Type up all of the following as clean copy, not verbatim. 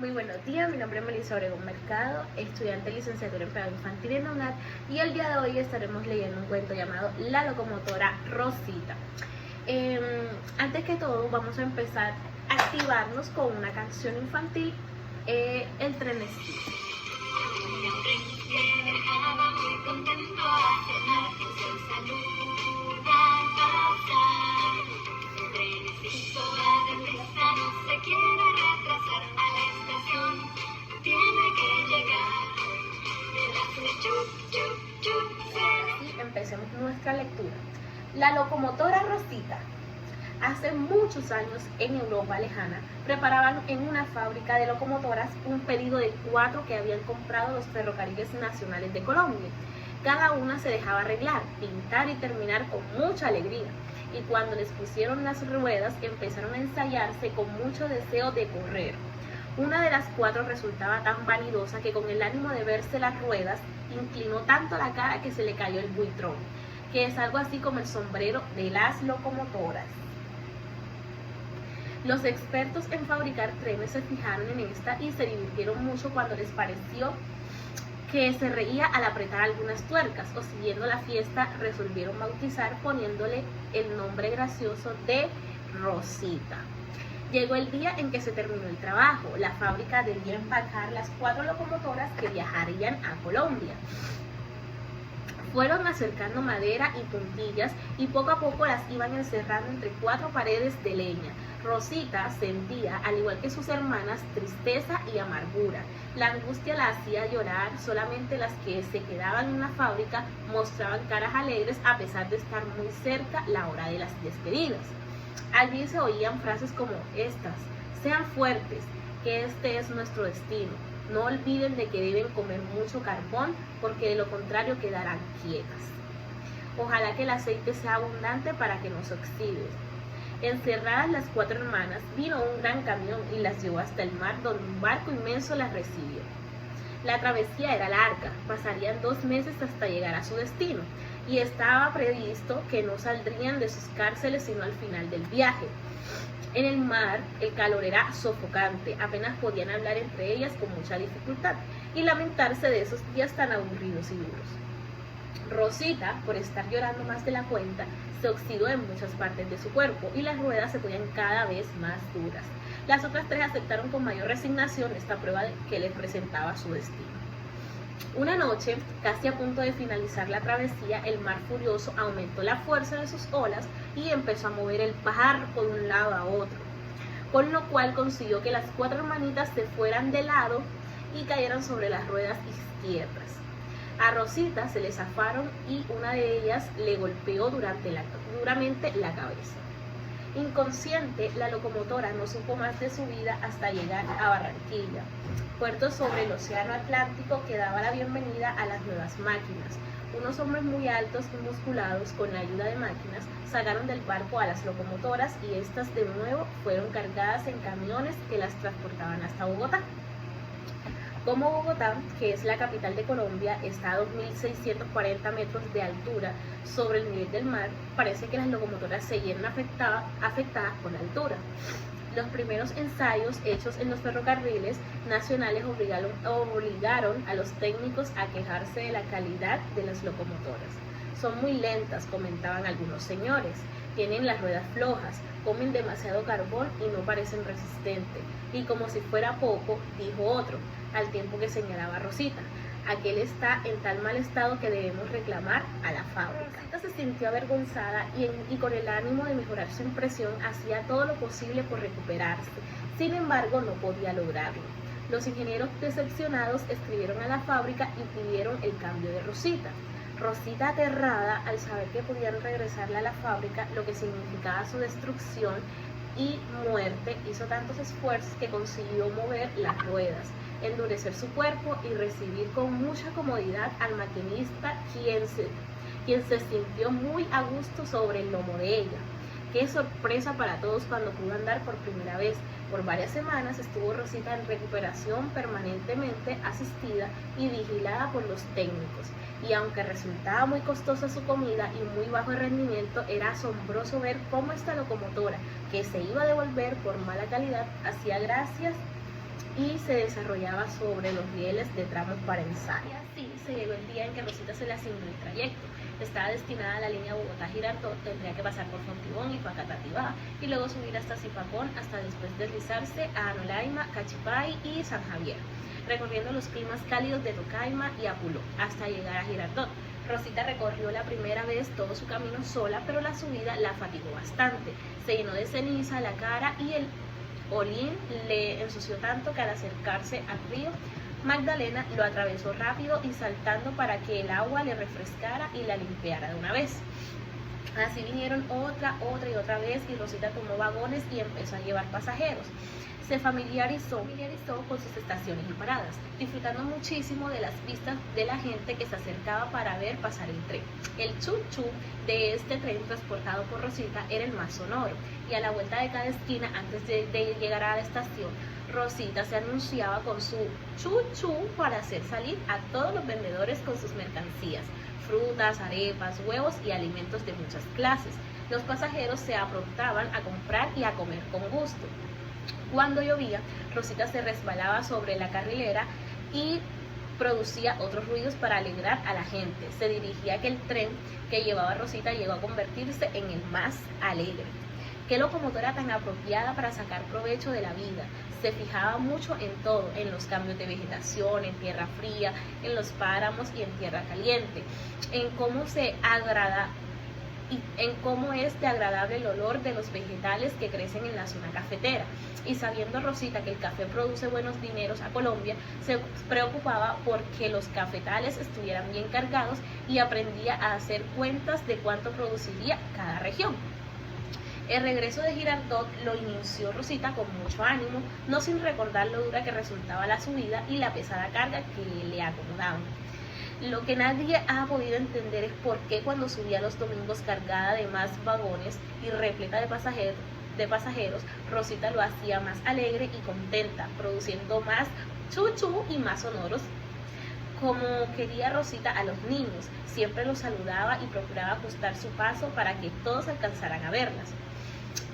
Muy buenos días, mi nombre es Melissa Obregón Mercado, estudiante de licenciatura en pedagogía infantil en la UNAD, y el día de hoy estaremos leyendo un cuento llamado La locomotora Rosita. Antes que todo vamos a empezar a activarnos con una canción infantil, El trenecito. Muy contento a cenar, que se saluda al pasar. El trenecito va deprisa, no se quiere retrasar a la estación, tiene que llegar. El hace chup, chup, chup. Y empecemos nuestra lectura. La locomotora Rosita. Hace muchos años, en Europa lejana, preparaban en una fábrica de locomotoras un pedido de 4 que habían comprado los ferrocarriles nacionales de Colombia. Cada una se dejaba arreglar, pintar y terminar con mucha alegría. Y cuando les pusieron las ruedas, empezaron a ensayarse con mucho deseo de correr. Una de las 4 resultaba tan vanidosa que con el ánimo de verse las ruedas, inclinó tanto la cara que se le cayó el buitrón, que es algo así como el sombrero de las locomotoras. Los expertos en fabricar trenes se fijaron en esta y se divirtieron mucho cuando les pareció que se reía al apretar algunas tuercas, o siguiendo la fiesta resolvieron bautizar poniéndole el nombre gracioso de Rosita. Llegó el día en que se terminó el trabajo. La fábrica debía empacar las 4 locomotoras que viajarían a Colombia. Fueron acercando madera y puntillas y poco a poco las iban encerrando entre 4 paredes de leña. Rosita sentía, al igual que sus hermanas, tristeza y amargura. La angustia la hacía llorar, solamente las que se quedaban en la fábrica mostraban caras alegres a pesar de estar muy cerca la hora de las despedidas. Allí se oían frases como estas: sean fuertes, que este es nuestro destino. No olviden de que deben comer mucho carbón, porque de lo contrario quedarán quietas. Ojalá que el aceite sea abundante para que no se oxide. Encerradas las 4 hermanas, vino un gran camión y las llevó hasta el mar, donde un barco inmenso las recibió. La travesía era larga, pasarían 2 meses hasta llegar a su destino, y estaba previsto que no saldrían de sus cárceles sino al final del viaje. En el mar el calor era sofocante, apenas podían hablar entre ellas con mucha dificultad y lamentarse de esos días tan aburridos y duros. Rosita, por estar llorando más de la cuenta, se oxidó en muchas partes de su cuerpo y las ruedas se ponían cada vez más duras. Las otras 3 aceptaron con mayor resignación esta prueba que les presentaba su destino. Una noche, casi a punto de finalizar la travesía, el mar furioso aumentó la fuerza de sus olas y empezó a mover el barco de un lado a otro, con lo cual consiguió que las 4 hermanitas se fueran de lado y cayeran sobre las ruedas izquierdas. A Rosita se le zafaron y una de ellas le golpeó duramente la cabeza. Inconsciente, la locomotora no supo más de su vida hasta llegar a Barranquilla, puerto sobre el océano Atlántico que daba la bienvenida a las nuevas máquinas. Unos hombres muy altos y musculados, con la ayuda de máquinas, sacaron del barco a las locomotoras y estas de nuevo fueron cargadas en camiones que las transportaban hasta Bogotá. Como Bogotá, que es la capital de Colombia, está a 2.640 metros de altura sobre el nivel del mar, parece que las locomotoras seguían afectadas por la altura. Los primeros ensayos hechos en los ferrocarriles nacionales obligaron a los técnicos a quejarse de la calidad de las locomotoras. Son muy lentas, comentaban algunos señores, tienen las ruedas flojas, comen demasiado carbón y no parecen resistentes. Y como si fuera poco, dijo otro, al tiempo que señalaba a Rosita: aquel está en tal mal estado que debemos reclamar a la fábrica. Rosita se sintió avergonzada y con el ánimo de mejorar su impresión hacía todo lo posible por recuperarse. Sin embargo, no podía lograrlo. Los ingenieros decepcionados escribieron a la fábrica y pidieron el cambio de Rosita. Rosita, aterrada al saber que podían regresarla a la fábrica, lo que significaba su destrucción y muerte, hizo tantos esfuerzos que consiguió mover las ruedas, endurecer su cuerpo y recibir con mucha comodidad al maquinista, quien se sintió muy a gusto sobre el lomo de ella. Qué sorpresa para todos cuando pudo andar por primera vez. Por varias semanas estuvo Rosita en recuperación, permanentemente asistida y vigilada por los técnicos. Y aunque resultaba muy costosa su comida y muy bajo el rendimiento, era asombroso ver cómo esta locomotora, que se iba a devolver por mala calidad, hacía gracias y se desarrollaba sobre los rieles de tramos para ensayo. Y así se llegó el día en que Rosita se le asignó el trayecto. Estaba destinada a la línea Bogotá-Girardot, tendría que pasar por Fontibón y Facatativá y luego subir hasta Zipacón hasta después deslizarse a Anolaima, Cachipay y San Javier, recorriendo los climas cálidos de Tocaima y Apuló hasta llegar a Girardot. Rosita recorrió la primera vez todo su camino sola, pero la subida la fatigó bastante. Se llenó de ceniza la cara y el olín le ensució tanto que al acercarse al río Magdalena lo atravesó rápido y saltando para que el agua le refrescara y la limpiara de una vez. Así vinieron otra y otra vez y Rosita tomó vagones y empezó a llevar pasajeros. Se familiarizó con sus estaciones y paradas, disfrutando muchísimo de las vistas de la gente que se acercaba para ver pasar el tren. El chuchú de este tren transportado por Rosita era el más sonoro, y a la vuelta de cada esquina, antes de llegar a la estación, Rosita se anunciaba con su chuchú para hacer salir a todos los vendedores con sus mercancías, frutas, arepas, huevos y alimentos de muchas clases. Los pasajeros se aprontaban a comprar y a comer con gusto. Cuando llovía, Rosita se resbalaba sobre la carrilera y producía otros ruidos para alegrar a la gente. Se dirigía aquel tren que llevaba a Rosita llegó a convertirse en el más alegre. Qué locomotora tan apropiada para sacar provecho de la vida. Se fijaba mucho en todo, en los cambios de vegetación, en tierra fría, en los páramos y en tierra caliente, en cómo es de agradable el olor de los vegetales que crecen en la zona cafetera. Y sabiendo Rosita que el café produce buenos dineros a Colombia, se preocupaba porque los cafetales estuvieran bien cargados y aprendía a hacer cuentas de cuánto produciría cada región. El regreso de Girardot lo inició Rosita con mucho ánimo, no sin recordar lo dura que resultaba la subida y la pesada carga que le acomodaban. Lo que nadie ha podido entender es por qué cuando subía los domingos cargada de más vagones y repleta de pasajeros, Rosita lo hacía más alegre y contenta, produciendo más chuchú y más sonoros. Como quería Rosita a los niños, siempre los saludaba y procuraba ajustar su paso para que todos alcanzaran a verlas.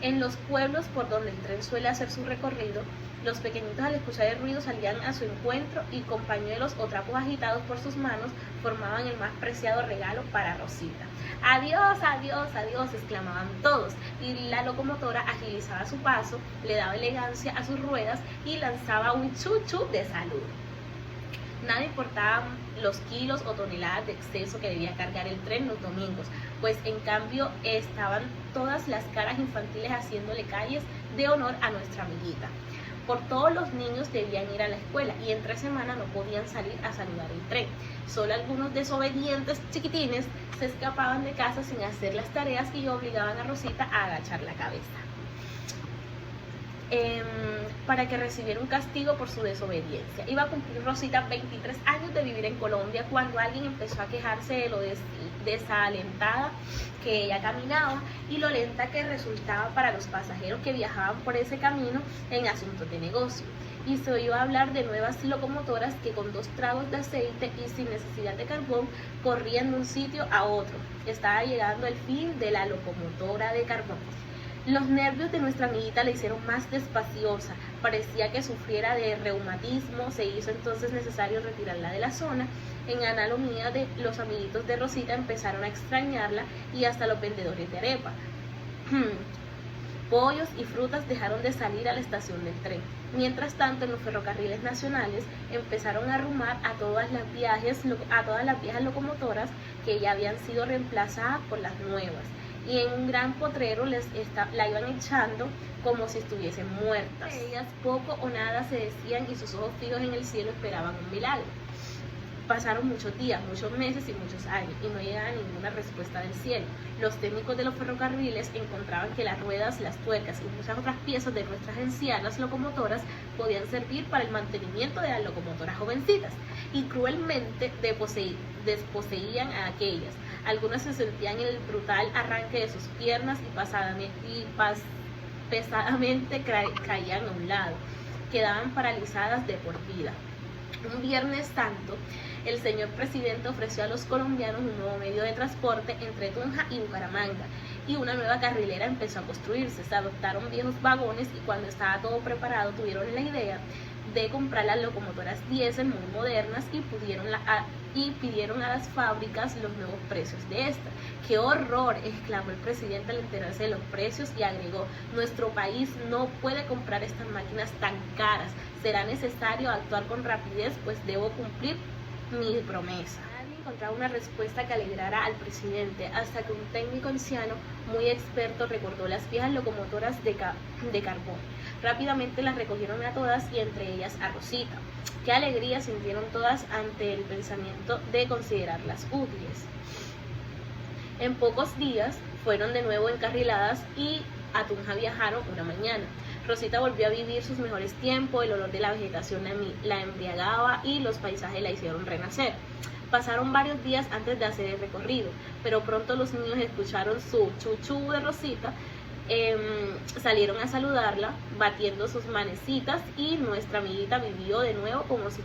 En los pueblos por donde el tren suele hacer su recorrido, los pequeñitos al escuchar el ruido salían a su encuentro y con pañuelos o trapos agitados por sus manos formaban el más preciado regalo para Rosita. ¡Adiós, adiós, adiós!, exclamaban todos, y la locomotora agilizaba su paso, le daba elegancia a sus ruedas y lanzaba un chuchu de salud. Nada importaban los kilos o toneladas de exceso que debía cargar el tren los domingos, pues en cambio estaban todas las caras infantiles haciéndole calles de honor a nuestra amiguita. Por todos los niños debían ir a la escuela y entre semana no podían salir a saludar el tren. Solo algunos desobedientes chiquitines se escapaban de casa sin hacer las tareas y obligaban a Rosita a agachar la cabeza, para que recibiera un castigo por su desobediencia. Iba a cumplir Rosita 23 años de vivir en Colombia cuando alguien empezó a quejarse de lo desalentada que ella caminaba y lo lenta que resultaba para los pasajeros que viajaban por ese camino en asuntos de negocio. Y se oyó hablar de nuevas locomotoras que con 2 tragos de aceite y sin necesidad de carbón corrían de un sitio a otro. Estaba llegando el fin de la locomotora de carbón. Los nervios de nuestra amiguita la hicieron más despaciosa, parecía que sufriera de reumatismo, se hizo entonces necesario retirarla de la zona. En analogía de los amiguitos de Rosita empezaron a extrañarla y hasta los vendedores de arepa. Pollos y frutas dejaron de salir a la estación del tren. Mientras tanto, en los ferrocarriles nacionales empezaron a arrumar a todas las viejas locomotoras que ya habían sido reemplazadas por las nuevas. Y en un gran potrero la iban echando como si estuviesen muertas. Ellas poco o nada se decían y sus ojos fijos en el cielo esperaban un milagro. Pasaron muchos días, muchos meses y muchos años y no llegaba ninguna respuesta del cielo. Los técnicos de los ferrocarriles encontraban que las ruedas, las tuercas y muchas otras piezas de nuestras ancianas locomotoras podían servir para el mantenimiento de las locomotoras jovencitas y cruelmente desposeían a aquellas. Algunas se sentían en el brutal arranque de sus piernas y pesadamente caían a un lado. Quedaban paralizadas de por vida. Un Viernes Santo, el señor presidente ofreció a los colombianos un nuevo medio de transporte entre Tunja y Bucaramanga y una nueva carrilera empezó a construirse. Se adoptaron viejos vagones y cuando estaba todo preparado tuvieron la idea de comprar las locomotoras diésel muy modernas y pidieron a las fábricas los nuevos precios de esta. ¡Qué horror!, exclamó el presidente al enterarse de los precios y agregó: nuestro país no puede comprar estas máquinas tan caras, será necesario actuar con rapidez, pues debo cumplir mi promesa. Nadie encontraba una respuesta que alegrara al presidente, hasta que un técnico anciano muy experto recordó las viejas locomotoras de carbón. Rápidamente las recogieron a todas y entre ellas a Rosita. Qué alegría sintieron todas ante el pensamiento de considerarlas útiles. En pocos días fueron de nuevo encarriladas y a Tunja viajaron una mañana. Rosita volvió a vivir sus mejores tiempos, el olor de la vegetación la embriagaba y los paisajes la hicieron renacer. Pasaron varios días antes de hacer el recorrido, pero pronto los niños escucharon su chuchú de Rosita, salieron a saludarla, batiendo sus manecitas, y nuestra amiguita vivió de nuevo como si